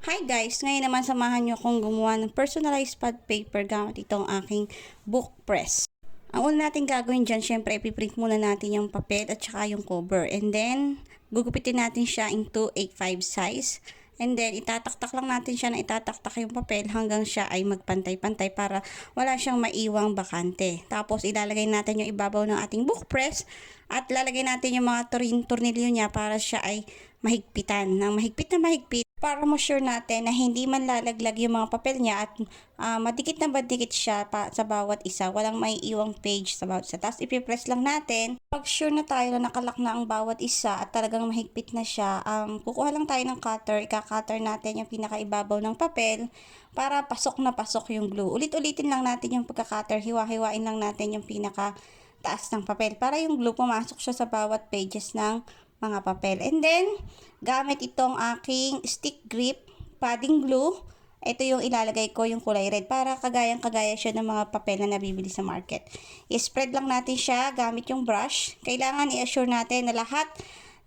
Hi guys! Ngayon naman samahan nyo akong gumawa ng personalized pad paper gamit itong aking book press. Ang una natin gagawin dyan, syempre ipiprint muna natin yung papel at saka yung cover. And then, gugupitin natin siya into A5 size. And then, itataktak lang natin siya na itataktak yung papel hanggang siya ay magpantay-pantay para wala siyang maiwang bakante. Tapos, ilalagay natin yung ibabaw ng ating book press at lalagay natin yung mga tornilyo niya para siya ay mahigpitan. Ng mahigpit na mahigpit para ma-sure natin na hindi man lalaglag yung mga papel niya at madikit na madikit siya sa bawat isa. Walang maiiwang page sa bawat isa. Tapos, ipipress lang natin. Pag sure na tayo na nakalak na ang bawat isa at talagang mahigpit na siya, kukuha lang tayo ng cutter. Ika-cutter natin yung pinakaibabaw ng papel para pasok na pasok yung glue. Ulit-ulitin lang natin yung pagka-cutter. Hiwa-hiwain lang natin yung pinaka-taas ng papel para yung glue pumasok siya sa bawat pages ng mga papel. And then, gamit itong aking stick grip padding glue, ito yung ilalagay ko yung kulay red para kagayang-kagaya siya ng mga papel na nabibili sa market. I-spread lang natin siya gamit yung brush. Kailangan i-assure natin na lahat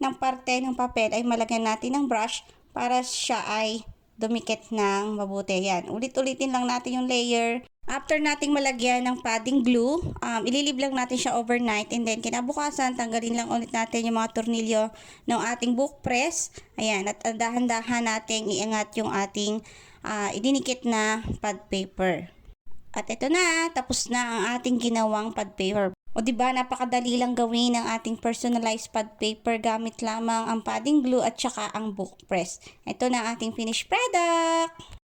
ng parte ng papel ay malagyan natin ng brush para siya ay dumikit ng mabuti. Yan. Ulit-ulitin lang natin yung layer. After nating malagyan ng padding glue, ililib lang natin siya overnight and then kinabukasan, tanggalin lang ulit natin yung mga tornilyo ng ating book press. Ayan, at dahan-dahan nating iangat yung ating idinikit na pad paper. At ito na, tapos na ang ating ginawang pad paper. O diba, napakadali lang gawin ang ating personalized pad paper gamit lamang ang padding glue at saka ang book press. Ito na ang ating finished product!